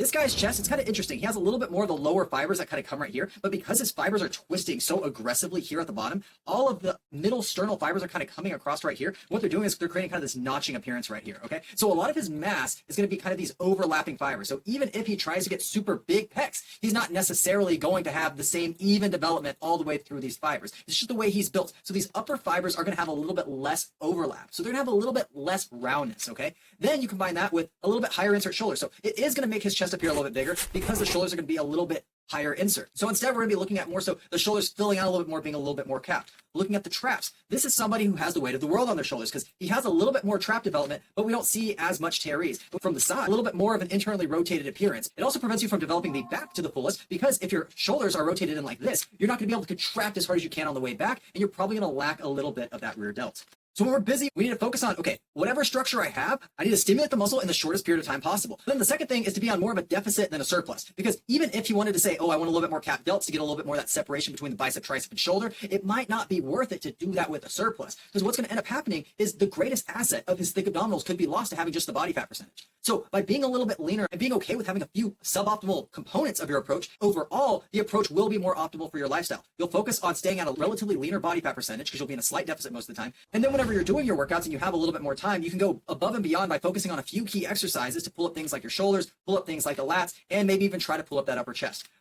This guy's chest, it's kind of interesting. He has a little bit more of the lower fibers that kind of come right here, but because his fibers are twisting so aggressively here at the bottom, all of the middle sternal fibers are kind of coming across right here. What they're doing is they're creating kind of this notching appearance right here, okay? So a lot of his mass is going to be kind of these overlapping fibers. So even if he tries to get super big pecs, he's not necessarily going to have the same even development all the way through these fibers. It's just the way he's built. So these upper fibers are going to have a little bit less overlap. So they're going to have a little bit less roundness, okay? Then you combine that with a little bit higher insert shoulder. So it is going to make his chest appear a little bit bigger because the shoulders are going to be a little bit higher insert. So instead, we're going to be looking at more so the shoulders filling out a little bit more, being a little bit more capped. Looking at the traps, this is somebody who has the weight of the world on their shoulders because he has a little bit more trap development, but we don't see as much tearees. But from the side, a little bit more of an internally rotated appearance. It also prevents you from developing the back to the fullest because if your shoulders are rotated in like this, you're not going to be able to contract as hard as you can on the way back, and you're probably going to lack a little bit of that rear delt. So when we're busy, we need to focus on, okay, whatever structure I have, I need to stimulate the muscle in the shortest period of time possible. Then the second thing is to be on more of a deficit than a surplus. Because even if you wanted to say, oh, I want a little bit more cap delts to get a little bit more of that separation between the bicep, tricep, and shoulder, it might not be worth it to do that with a surplus. Because what's going to end up happening is the greatest asset of his thick abdominals could be lost to having just the body fat percentage. So by being a little bit leaner and being okay with having a few suboptimal components of your approach, overall, the approach will be more optimal for your lifestyle. You'll focus on staying at a relatively leaner body fat percentage because you'll be in a slight deficit most of the time. And then whenever you're doing your workouts and you have a little bit more time, you can go above and beyond by focusing on a few key exercises to pull up things like your shoulders, pull up things like the lats, and maybe even try to pull up that upper chest.